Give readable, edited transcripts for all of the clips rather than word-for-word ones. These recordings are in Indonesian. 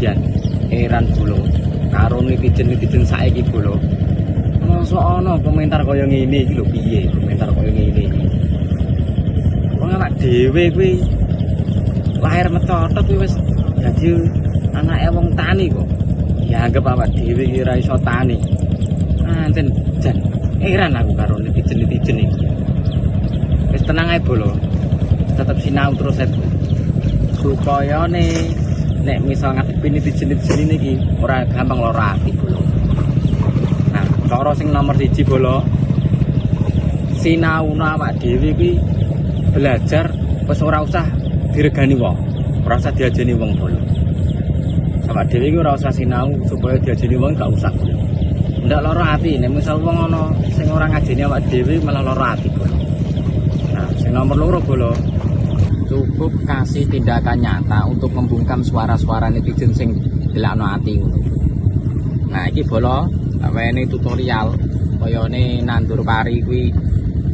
jan heran bolo karo netizen saiki bolo. Mosok ana komentar kaya ngene iki lho piye komentar kaya ngene iki. Wong anak dhewe kuwi lahir metotot kuwi wis dadi anake wong tani kok. Dianggep awak dhewe iki ora iso tani. Anjen jan heran aku karo netizen iki. Wis tenang ae bolo. Tetep sinau terus supaya nek misal ngadepi netizen iki ora gampang lara ati bolo. Nah, cara sing nomor 1 bolo, sinau awak dhewe iki belajar wis ora usah diregani wong, ora usah diajeni wong bolo. Awak dhewe iki ora usah sinau supaya diajeni wong gak usah. Ndak lara ati, nek misal wong ana sing ora ngajeni awak dhewe malah lara ati bolo. Nah, sing nomor 2 bolo, cukup kasih tindakan nyata untuk membungkam suara-suara netizen sing delakno ati ngono. Nah, iki bolo awene tutorial kayane nandur pari kuwi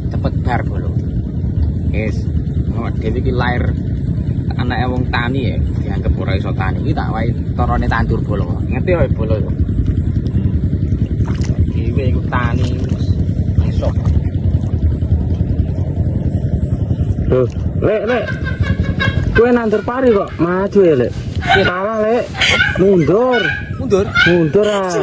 cepet bar bolo. Wis, awak dhewe iki lair anake wong tani ya, dianggep ora iso tani. Iki tak wae carane tandur bolo. Ngerti wae bolo yo. Dhewe iku tani iso. Lek. Kowe nandur pari kok maju ya, Lek. Salah, Lek. Mundur. Mundur ah.